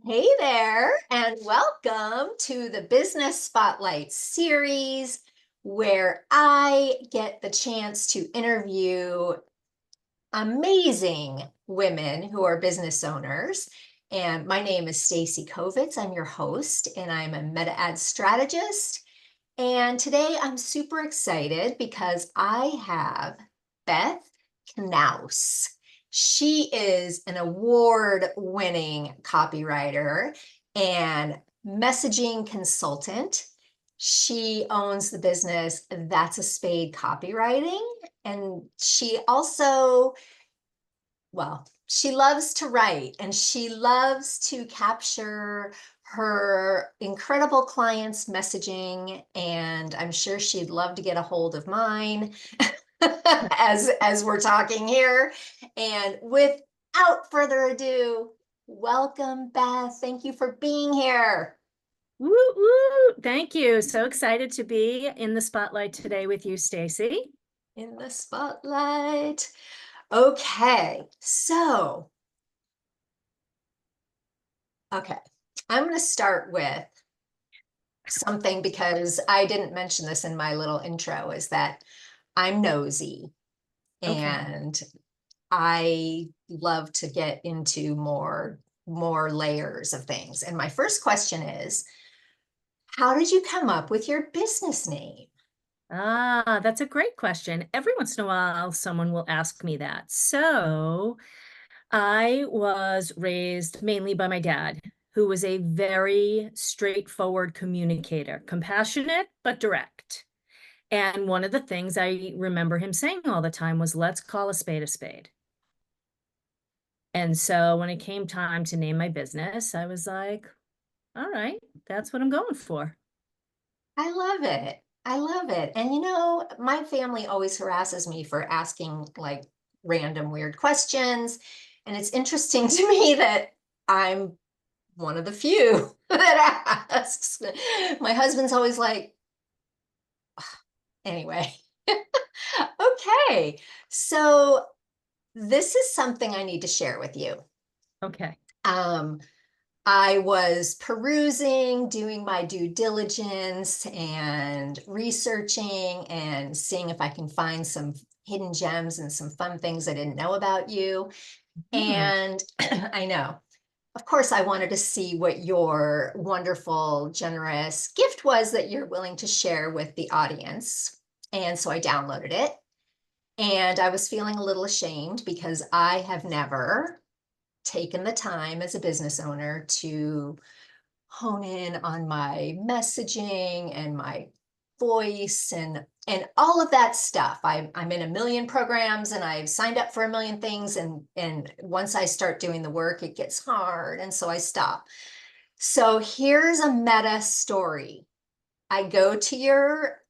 Hey there, and welcome to the Business Spotlight series, where I get the chance to interview amazing women who are business owners. And my name is Stacy Kovitz. I'm your host, and I'm a meta ad strategist. And today I'm super excited because I have Beth Knaus. She is an award-winning copywriter and messaging consultant. She owns the business That's a Spade Copywriting. And she also, well, she loves to write and she loves to capture her incredible clients' messaging. And I'm sure she'd love to get a hold of mine as we're talking here. And without further ado, welcome, Beth. Thank you for being here. Woo, woo. Thank you. So excited to be in the spotlight today with you, Stacy. In the spotlight. Okay, so, okay, I'm going to start with something because I didn't mention this in my little intro, is that I'm nosy Okay. and I love to get into more layers of things. And my first question is, how did you come up with your business name? That's a great question. Every once in a while, someone will ask me that. So I was raised mainly by my dad, who was a very straightforward communicator, compassionate, but direct. And one of the things I remember him saying all the time was, let's call a spade a spade. And so when it came time to name my business, I was like, all right, that's what I'm going for. I love it. I love it. And my family always harasses me for asking like random weird questions. And it's interesting to me that I'm one of the few that asks. My husband's always like, anyway. Okay. So this is something I need to share with you. Okay. Um, I was perusing, doing my due diligence and researching and seeing if I can find some hidden gems and some fun things I didn't know about you. Hmm. And I know, of course, I wanted to see what your wonderful, generous gift was that you're willing to share with the audience. And so I downloaded it. And I was feeling a little ashamed because I have never taken the time as a business owner to hone in on my messaging and my voice and all of that stuff. I'm in a million programs and I've signed up for a million things, and once I start doing the work, it gets hard, and so I stop. So here's a meta story. I go to your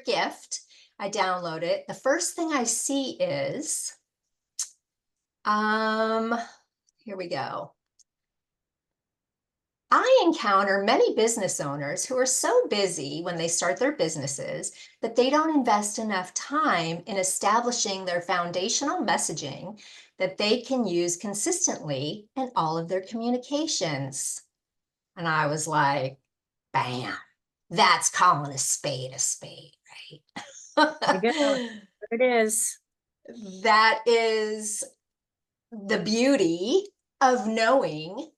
gift. I download it. The first thing I see is um here we go. I encounter many business owners who are so busy when they start their businesses that they don't invest enough time in establishing their foundational messaging that they can use consistently in all of their communications. And I was like, bam, that's calling a spade, There you go. right? There it is. That is the beauty of knowing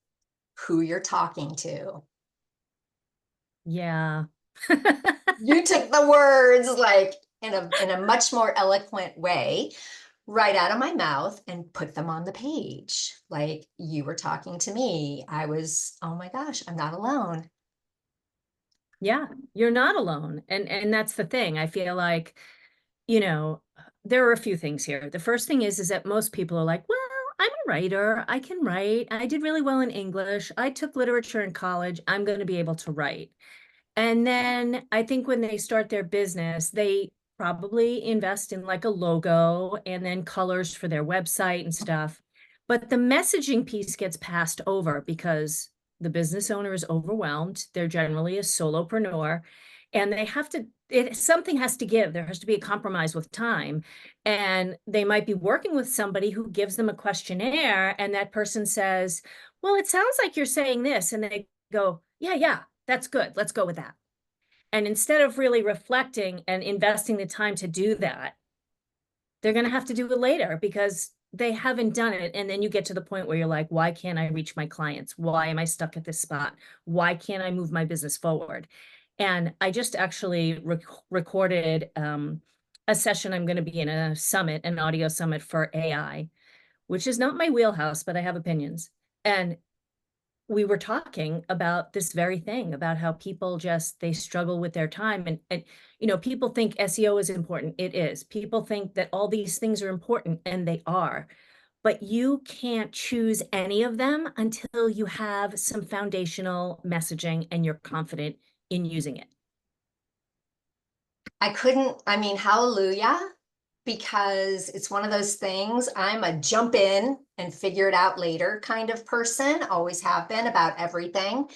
who you're talking to. Yeah. You took the words like in a much more eloquent way right out of my mouth and put them on the page. Like you were talking to me. I was, oh my gosh, I'm not alone. Yeah, you're not alone. And that's the thing. I feel like, you know, there are a few things here. The first thing is that most people are like, well, I'm a writer. I can write. I did really well in English. I took literature in college. I'm going to be able to write. And then I think when they start their business, they probably invest in like a logo and then colors for their website and stuff. But the messaging piece gets passed over because the business owner is overwhelmed. They're generally a solopreneur. and they have to, something has to give. There has to be a compromise with time. And they might be working with somebody who gives them a questionnaire, and that person says, well, it sounds like you're saying this. And they go, yeah, that's good. Let's go with that. And instead of really reflecting and investing the time to do that, they're going to have to do it later because they haven't done it. And then you get to the point where you're like, why can't I reach my clients? Why am I stuck at this spot? Why can't I move my business forward? And I just actually recorded a session. I'm going to be in a summit, an audio summit for AI, which is not my wheelhouse, but I have opinions. And we were talking about this very thing, about how people just, they struggle with their time. And people think SEO is important. It is. People think that all these things are important, and they are. But you can't choose any of them until you have some foundational messaging and you're confident in using it. I mean, hallelujah, because it's one of those things. I'm a jump in and figure it out later kind of person, always have been about everything.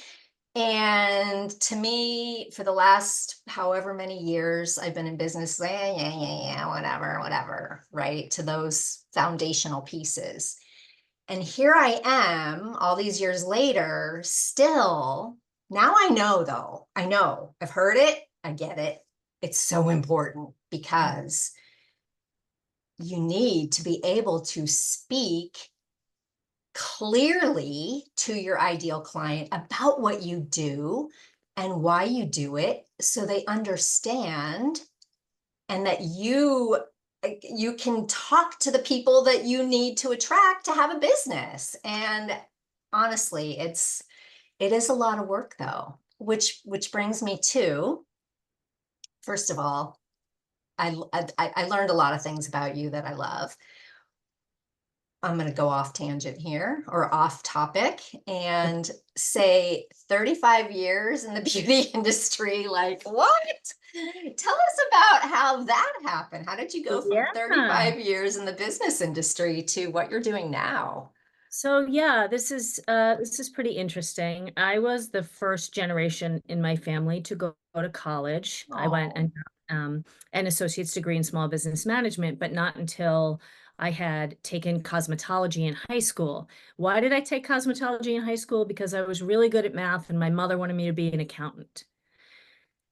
And to me, for the last however many years I've been in business, yeah, whatever, right? To those foundational pieces. And here I am all these years later, still, now I know though, I know, I've heard it, I get it. It's so important because you need to be able to speak clearly to your ideal client about what you do and why you do it so they understand, and that you can talk to the people that you need to attract to have a business. And honestly, it is a lot of work though, which brings me to, first of all, I learned a lot of things about you that I love. I'm going to go off tangent here, or off topic, and say 35 years in the beauty industry. Like, what? Tell us about how that happened. How did you go from Yeah. 35 years in the business industry to what you're doing now? So yeah, this is pretty interesting. I was the first generation in my family to go to college. I went Oh, and got an associate's degree in small business management, but not until I had taken cosmetology in high school. Why did I take cosmetology in high school? Because I was really good at math and my mother wanted me to be an accountant.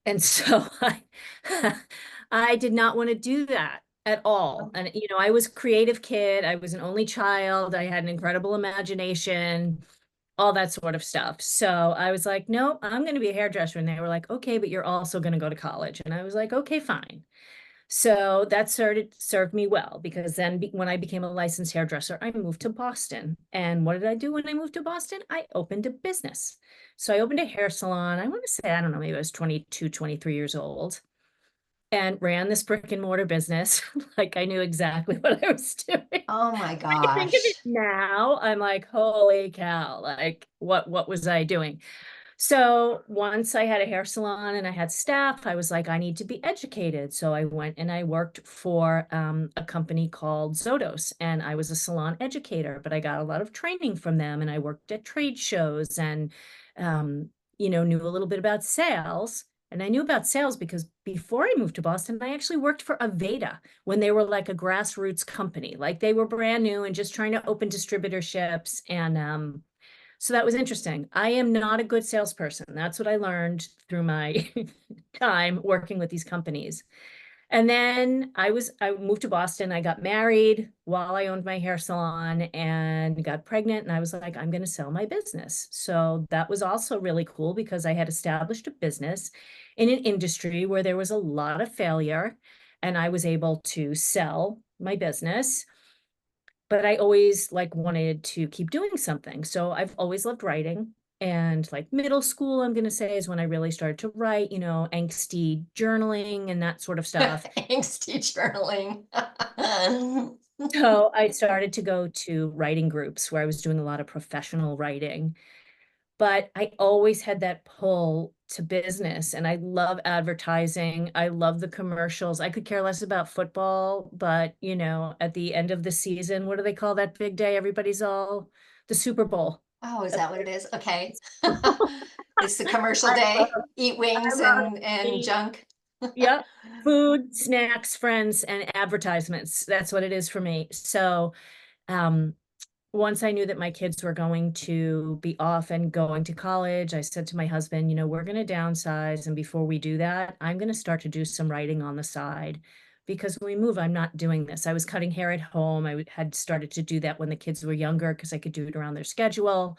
And so I did not want to do that at all. And, I was a creative kid. I was an only child. I had an incredible imagination, all that sort of stuff. So I was like, no, I'm going to be a hairdresser. And they were like, okay, but you're also going to go to college. And I was like, okay, fine. So that served me well, because then when I became a licensed hairdresser, I moved to Boston. And what did I do when I moved to Boston? I opened a business. So I opened a hair salon. I want to say, I don't know, maybe I was 22, 23 years old, and ran this brick and mortar business. Like I knew exactly what I was doing. oh my I think of it gosh. now, I'm like, holy cow, like what was I doing? So once I had a hair salon and I had staff, I was like, I need to be educated. So I went and I worked for a company called Zodos, and I was a salon educator, but I got a lot of training from them, and I worked at trade shows and, knew a little bit about sales. And I knew about sales because before I moved to Boston, I actually worked for Aveda when they were like a grassroots company. Like they were brand new and just trying to open distributorships. And so that was interesting. I am not a good salesperson. That's what I learned through my time working with these companies. And then I moved to Boston. I got married while I owned my hair salon and got pregnant. And I was like, I'm going to sell my business. So that was also really cool because I had established a business in an industry where there was a lot of failure, and I was able to sell my business. But I always like wanted to keep doing something. So I've always loved writing. And like middle school, I'm going to say, is when I really started to write, angsty journaling and that sort of stuff. Angsty journaling. So I started to go to writing groups where I was doing a lot of professional writing. But I always had that pull to business, and I love advertising. I love the commercials. I could care less about football, but at the end of the season, what do they call that big day? Everybody's all the Super Bowl. Oh, is that what it is? Okay. It's the commercial I love, day, eat I wings love and the, junk. yep, food, snacks, friends, and advertisements. That's what it is for me. So, um, once I knew that my kids were going to be off and going to college, I said to my husband, we're going to downsize. And before we do that, I'm going to start to do some writing on the side because when we move, I'm not doing this. I was cutting hair at home. Had started to do that when the kids were younger because I could do it around their schedule.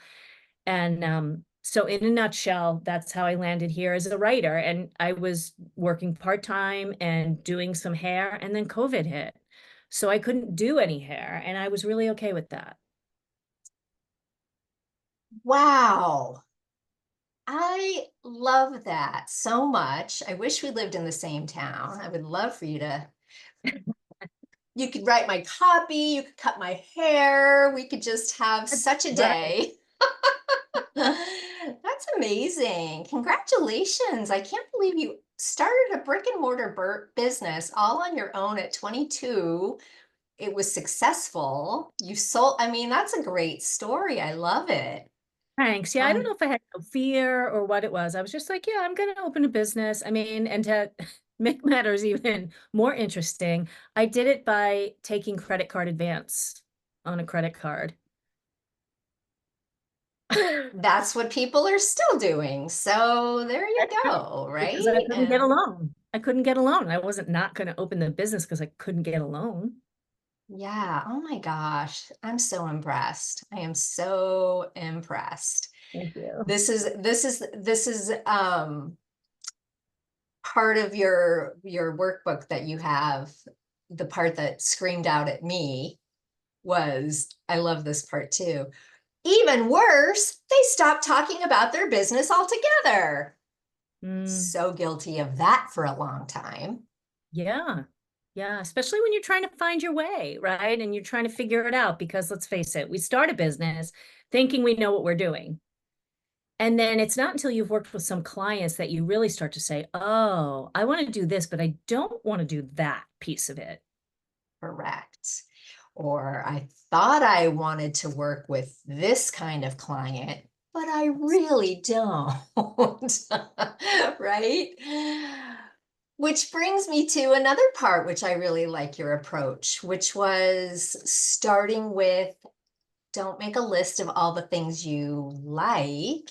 And so, in a nutshell, that's how I landed here as a writer. And I was working part time and doing some hair, and then COVID hit. So I couldn't do any hair. And I was really okay with that. Wow. I love that so much. I wish we lived in the same town. I would love for you to, you could write my copy, you could cut my hair. We could just have such a Right. day. That's amazing. Congratulations. I can't believe you started a brick and mortar business all on your own at 22. It was successful. You sold, I mean, that's a great story. I love it. Thanks. Yeah, I don't Um, know if I had no fear or what it was. I was just like, yeah, I'm going to open a business. I mean, and to make matters even more interesting, I did it by taking credit card advance on a credit card. that's what people are still doing. So there you That's right. go, Because I right? couldn't get a loan. I couldn't get a loan. I wasn't not going to open the business because I couldn't get a loan. Yeah. Oh my gosh. I'm so impressed. I am so impressed. Thank you. This is part of your workbook that you have. The part that screamed out at me was, I love this part too. Even worse, they stopped talking about their business altogether. Mm, So guilty of that for a long time. yeah. Yeah. Especially when you're trying to find your way, right? And you're trying to figure it out because let's face it, we start a business thinking we know what we're doing. And then it's not until you've worked with some clients that you really start to say, oh, I want to do this, but I don't want to do that piece of it. Correct. Or I thought I wanted to work with this kind of client, but I really don't. Right? Which brings me to another part, which I really like your approach, which was starting with don't make a list of all the things you like,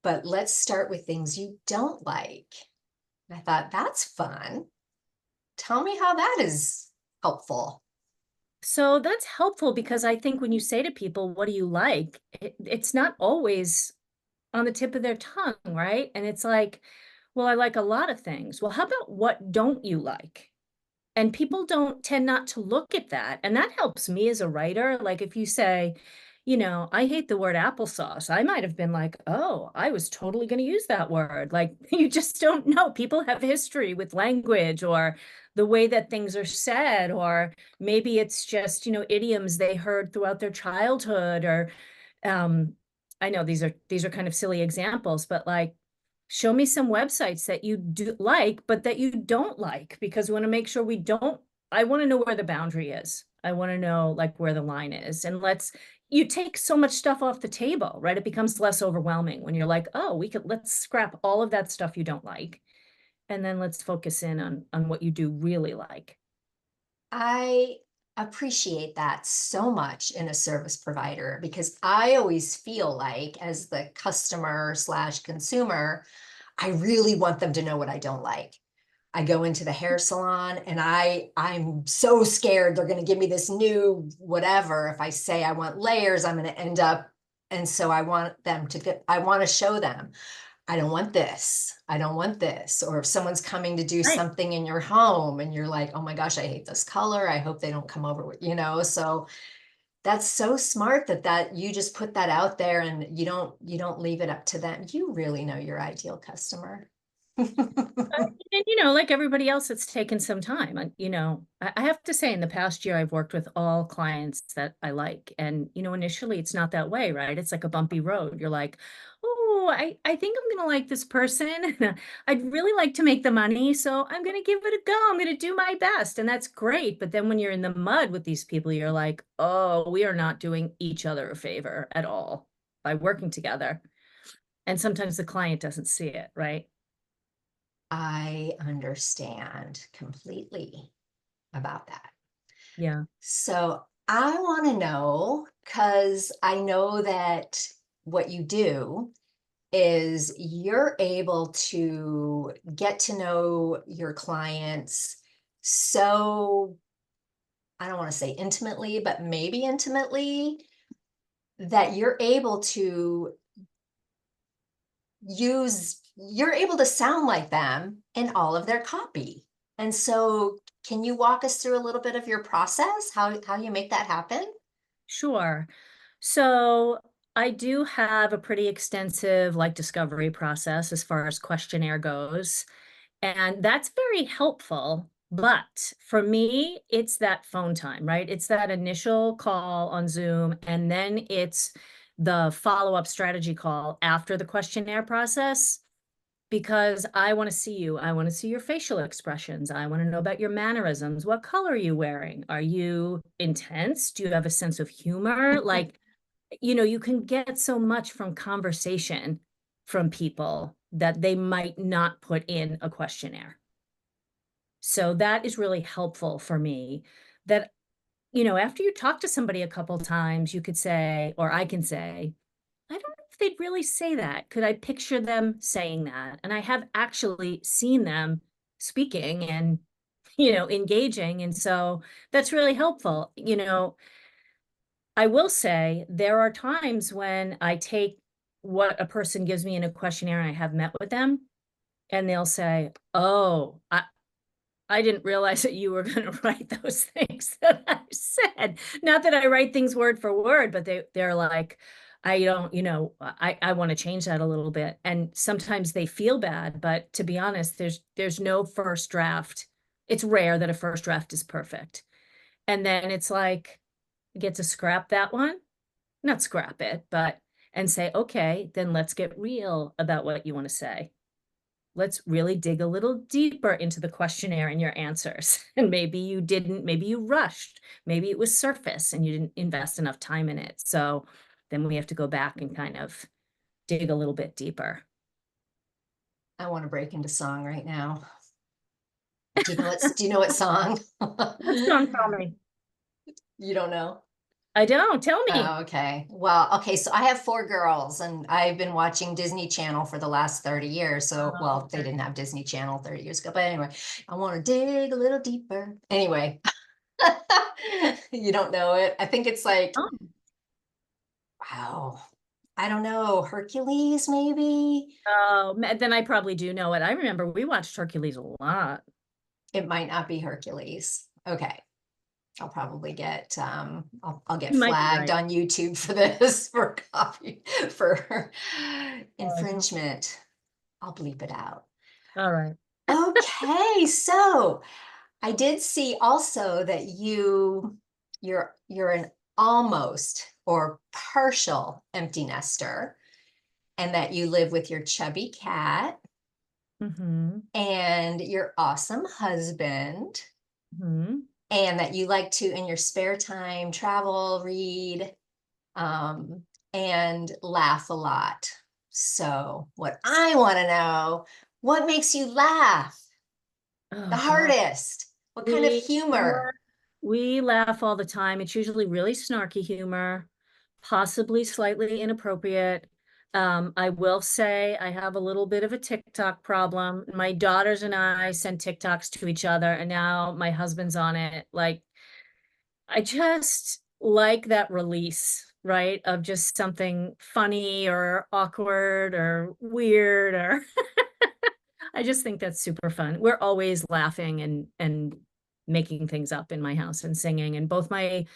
but let's start with things you don't like. I thought that's fun. Tell me how that is helpful. So that's helpful because I think when you say to people, what do you like? It's not always on the tip of their tongue, right? And it's like, well, I like a lot of things. Well, how about what don't you like? And people don't tend not to look at that. And that helps me as a writer. Like if you say, I hate the word applesauce, I might have been like, oh, I was totally going to use that word. Like you just don't know. People have history with language or the way that things are said, or maybe it's just, idioms they heard throughout their childhood or um I know these are kind of silly examples, but like show me some websites that you do like, but that you don't like, because we want to make sure we don't. I want to know where the boundary is. I want to know like where the line is. And you take so much stuff off the table, right? It becomes less overwhelming when you're like, oh, let's scrap all of that stuff you don't like. And then let's focus in on what you do really like. I appreciate that so much in a service provider because I always feel like, as the customer slash consumer, I really want them to know what I don't like. I go into the hair salon and I'm so scared they're going to give me this new whatever. If I say I want layers, I'm going to end up. And so I want to show them. I don't want this. I don't want this. Or if someone's coming to do Right. something in your home and you're like, oh my gosh, I hate this color. I hope they don't come over so that's so smart that you just put that out there and you don't leave it up to them. You really know your ideal customer. And like everybody else, it's taken some time. And I have to say, in the past year, I've worked with all clients that I like. And initially, it's not that way, right? It's like a bumpy road. You're like, oh, I think I'm gonna like this person. I'd really like to make the money, so I'm gonna give it a go. I'm gonna do my best, and that's great. But then when you're in the mud with these people, you're like, oh, we are not doing each other a favor at all by working together. And sometimes the client doesn't see it, right? I understand completely about that. Yeah. So I want to know, because I know that what you do is you're able to get to know your clients so, I don't want to say intimately, but maybe intimately, that you're able to sound like them in all of their copy. And so can you walk us through a little bit of your process, how you make that happen? Sure. So I do have a pretty extensive like discovery process as far as questionnaire goes. And that's very helpful. But for me, it's that phone time, right? It's that initial call on Zoom, and then it's the follow up strategy call after the questionnaire process because I want to see you. I want to see your facial expressions. I want to know about your mannerisms. What color are you wearing? Are you intense? Do you have a sense of humor? Like, you can get so much from conversation from people that they might not put in a questionnaire. So that is really helpful for me that, after you talk to somebody a couple times, you could say, or I can say, I don't know if they'd really say that. Could I picture them saying that? And I have actually seen them speaking and, engaging. And so that's really helpful. I will say there are times when I take what a person gives me in a questionnaire and I have met with them, and they'll say, "Oh, I didn't realize that you were gonna write those things that I said." Not that I write things word for word, but they're like, "I don't, I wanna change that a little bit." And sometimes they feel bad, but to be honest, there's no first draft. It's rare that a first draft is perfect. And then it's like, you get to scrap that one? Not scrap it, but and say, "Okay, then let's get real about what you wanna say. Let's really dig a little deeper into the questionnaire and your answers." And maybe you rushed, maybe it was surface and you didn't invest enough time in it. So then we have to go back and kind of dig a little bit deeper. I want to break into song right now. Do you know what song? What's going for me? You don't know? I don't. Tell me. Oh, okay. Well, okay, so I have four girls and I've been watching Disney Channel for the last 30 years. So, Oh, well, they okay. didn't have Disney Channel 30 years ago, but anyway, I want to dig a little deeper. Anyway, you don't know it. I think it's like, Oh, wow, I don't know, Hercules maybe? then I probably do know it. I remember we watched Hercules a lot. It might not be Hercules. Okay. I'll get You might be flagged right. on YouTube for this for copy for Oh, infringement. I'll bleep it out. all right. Okay, so I did see also that you're an almost or partial empty nester, and that you live with your chubby cat Mhm. and your awesome husband, Mhm. and that you like to in your spare time travel, read, um, and laugh a lot. So, what I want to know, what makes you laugh the Oh god. hardest? What kind of We humor? we laugh all the time. It's usually really snarky humor, possibly slightly inappropriate. I will say I have a little bit of a TikTok problem. My daughters and I send TikToks to each other, and now my husband's on it. Like, I just like that release, right? Of just something funny or awkward or weird or I just think that's super fun. We're always laughing and making things up in my house and singing. And both my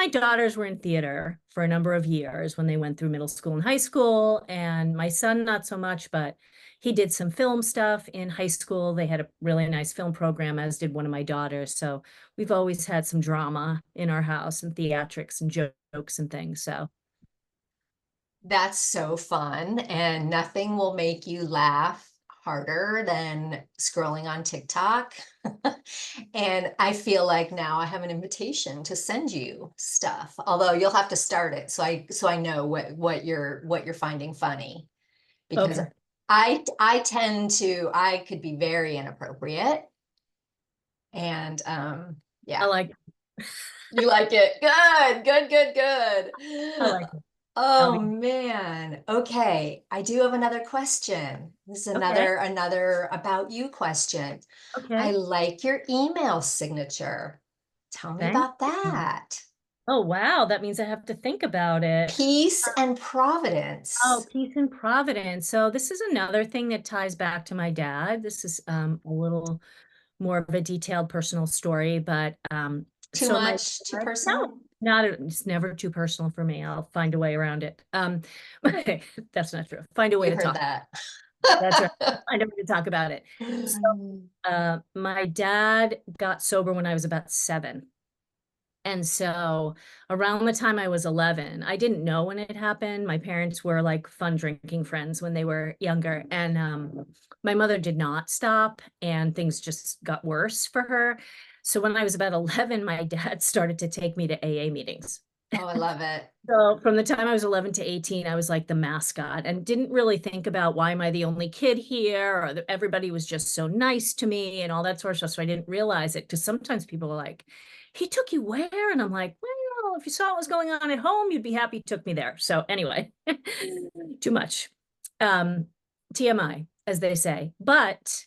daughters were in theater for a number of years when they went through middle school and high school, and my son not so much, but he did some film stuff in high school. They had a really nice film program, as did one of my daughters. So we've always had some drama in our house and theatrics and jokes and things. So That's so fun, and nothing will make you laugh harder than scrolling on TikTok. And I feel like now I have an invitation to send you stuff, although you'll have to start it so I know what you're finding funny. because Okay. I could be very inappropriate. And I yeah, like you like it. Good, good, good, I good. like it. I'll Oh be man. Okay. I do have another question. This is okay. another about you question. I Okay. like your email signature. Tell me Thank about you. that. Oh, wow. That means I have to think about it. Peace and Oh, Providence. peace and providence. So this is another thing that ties back to my dad. This is a little more of a detailed personal story, but Too so my much? Too dad, personal? no, it's never too personal for me. I'll find a way around it. That's not true. Find a way You to heard talk. that. That's right. Find a way to talk about it. So my dad got sober when I was about 7. And so around the time I was 11, I didn't know when it happened. My parents were like fun drinking friends when they were younger. And my mother did not stop, and things just got worse for her. So when I was about 11, my dad started to take me to AA meetings. Oh, I love it. So from the time I was 11 to 18, I was like the mascot and didn't really think about why am I the only kid here, or that everybody was just so nice to me and all that sort of stuff. So I didn't realize it, because sometimes people are like, he took you where? And I'm like, well, if you saw what was going on at home, you'd be happy he took me there. So anyway, too much. Um, TMI, as they say. But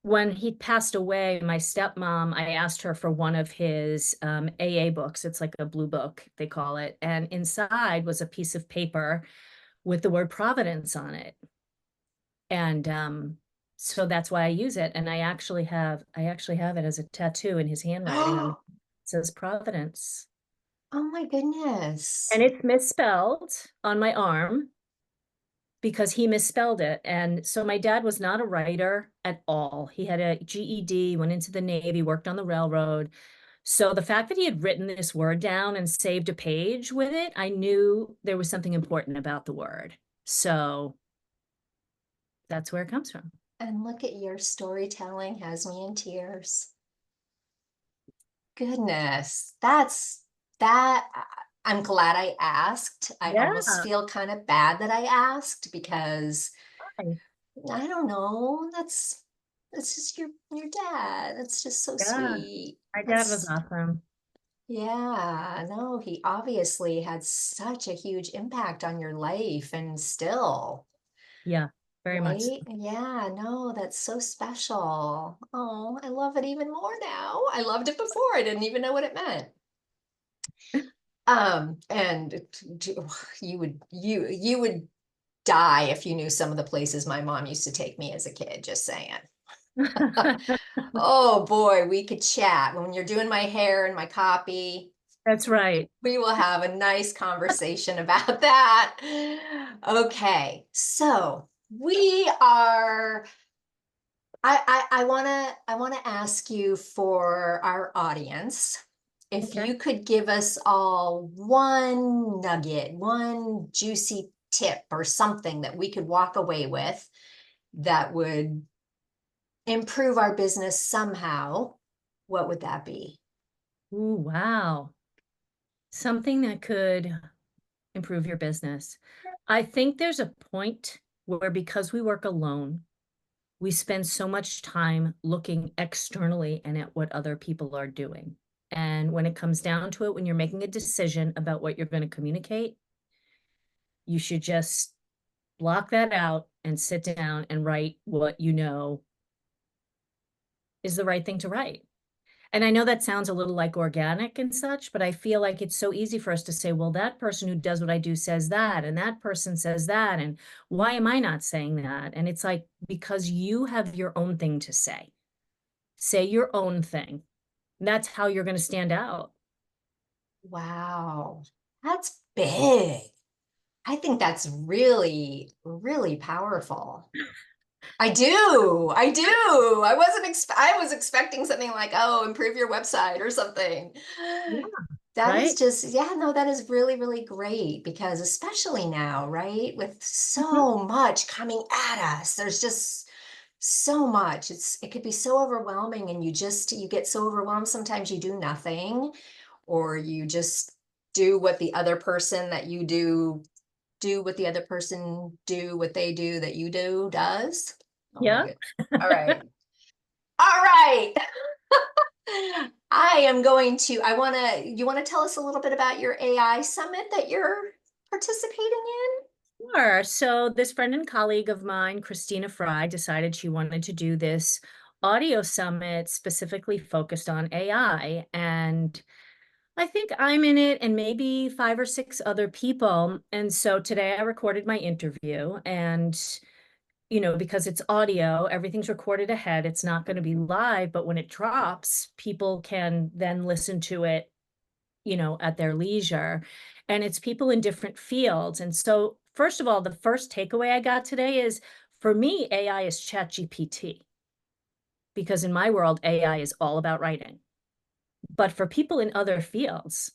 when he passed away, my stepmom, I asked her for one of his AA books. It's like a blue book, they call it. And inside was a piece of paper with the word Providence on it. And so that's why I use it. And I actually have it as a tattoo in his handwriting on it. Oh, It says Providence. my And goodness. it's misspelled on my arm because he misspelled it. And so my dad was not a writer at all. He had a GED, went into the Navy, worked on the railroad. So the fact that he had written this word down and saved a page with it, I knew there was something important about the word. So that's where it comes from. And look at your storytelling has me in tears. Goodness, that's that. I'm glad I asked. I Yeah. almost feel kind of bad that I asked because Hi. I don't know. That's just your dad. That's just so Yeah. sweet. My dad was That's awesome. yeah, no, he obviously had such a huge impact on your life and still, Yeah, very much so. right? Yeah, no, that's so special. Oh, I love it even more now. I loved it before. I didn't even know what it meant. And you would die if you knew some of the places my mom used to take me as a kid, just saying. Oh boy, we could chat. When you're doing my hair and my copy, That's right. we will have a nice conversation about that. Okay, so we are I wanna ask you for our audience if Okay. you could give us all one nugget, one juicy tip or something that we could walk away with that would improve our business somehow, what would that be? Ooh, wow. Something that could improve your business. I think there's a point where, because we work alone, we spend so much time looking externally and at what other people are doing. And when it comes down to it, when you're making a decision about what you're going to communicate, you should just block that out and sit down and write what you know is the right thing to write. And I know that sounds a little like organic and such, but I feel like it's so easy for us to say, well, that person who does what I do says that, and that person says that, and why am I not saying that? And it's like, because you have your own thing to say. Say your own thing. That's how you're going to stand out. Wow, that's big. I think that's really, really powerful. I do. I do. I was expecting something like, oh, improve your website or something. Yeah, That is right? just, yeah, no, that is really, really great because especially now, right, with Mhm. so much coming at us, there's just so much. It could be so overwhelming and you get so overwhelmed sometimes you do nothing or you just do what the other person that you do do what the other person do what they do that you does? Oh my Yeah. goodness. All right. All right. You want to tell us a little bit about your AI summit that you're participating in? Sure. So this friend and colleague of mine, Christina Fry, decided she wanted to do this audio summit specifically focused on AI. And I think I'm in it and maybe 5 or 6 other people. And so today I recorded my interview and because it's audio, everything's recorded ahead. It's not going to be live, but when it drops, people can then listen to it at their leisure. And it's people in different fields. And so, first of all, the first takeaway I got today is for me, AI is ChatGPT, because in my world, AI is all about writing. But for people in other fields,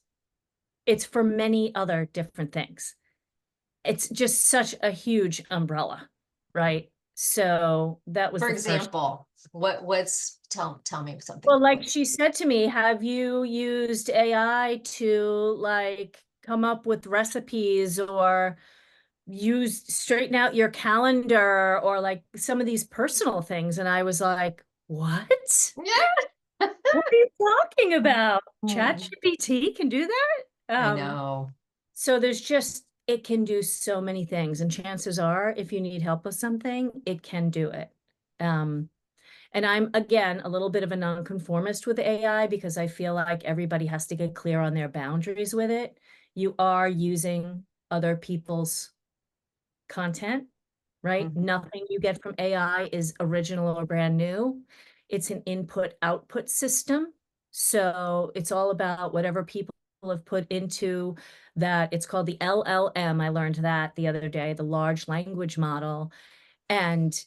it's for many other different things. It's just such a huge umbrella, right? So that was For the first. example, tell me something. Well, like she said to me, have you used AI to like come up with recipes or use straighten out your calendar or like some of these personal things? And I was like, what? Yeah. What are you talking about? Hmm. ChatGPT can do that? I know. So there's just it can do so many things. And chances are, if you need help with something, it can do it. Um, and I'm, again, a little bit of a nonconformist with AI because I feel like everybody has to get clear on their boundaries with it. You are using other people's content, right? Mhm. Nothing you get from AI is original or brand new. It's an input-output system. So it's all about whatever people have put into that. It's called the LLM. I learned that the other day, the large language model. And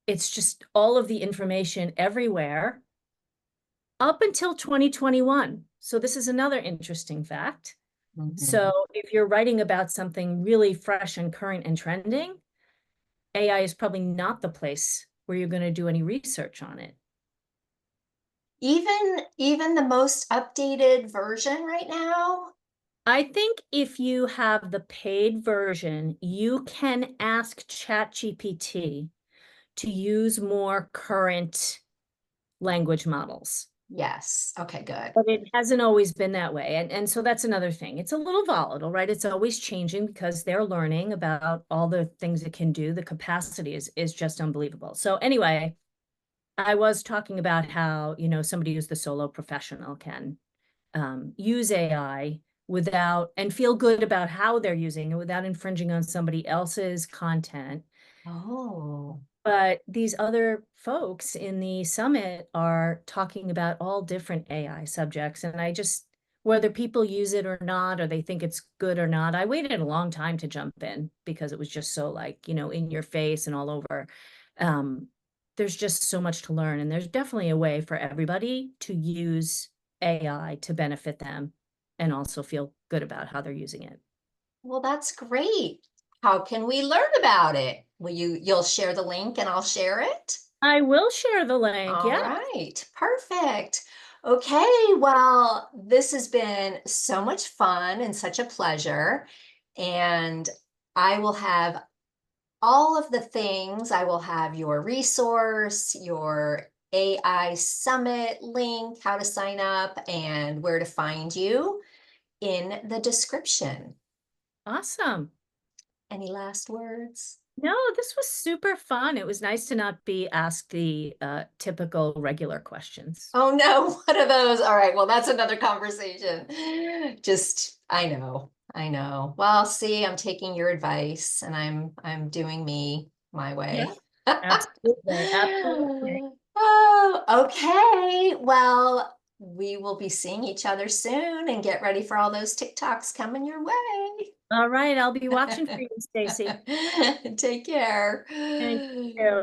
it's just all of the information everywhere up until 2021. So this is another interesting fact. Mhm. So if you're writing about something really fresh and current and trending, AI is probably not the place where you're going to do any research on it. Even the most updated version right now? I think if you have the paid version, you can ask ChatGPT to use more current language models. Yes. Okay, good. But it hasn't always been that way. And so that's another thing. It's a little volatile, right? It's always changing because they're learning about all the things it can do. The capacity is just unbelievable. So anyway, I was talking about how, somebody who's the solo professional can use AI without and feel good about how they're using it without infringing on somebody else's content. Oh. But these other folks in the summit are talking about all different AI subjects. And whether people use it or not, or they think it's good or not, I waited a long time to jump in because it was just so like, in your face and all over. Um, there's just so much to learn. And there's definitely a way for everybody to use AI to benefit them and also feel good about how they're using it. Well, that's great. How can we learn about it? You'll share the link and I'll share it? I will share the link. All Yeah. right, perfect. Okay, well, this has been so much fun and such a pleasure. And I will have all of the things. I will have your resource, your AI Summit link, how to sign up, and where to find you in the description. Awesome. Any last words? No, this was super fun. It was nice to not be asked the typical regular questions. Oh no, what are those? All right, well, that's another conversation. I know, I know. Well, see, I'm taking your advice and I'm doing me my Yeah, way. absolutely. Absolutely. Oh, okay. Well, we will be seeing each other soon and get ready for all those TikToks coming your way. All right, I'll be watching for you, Stacy. Take care. Thank you.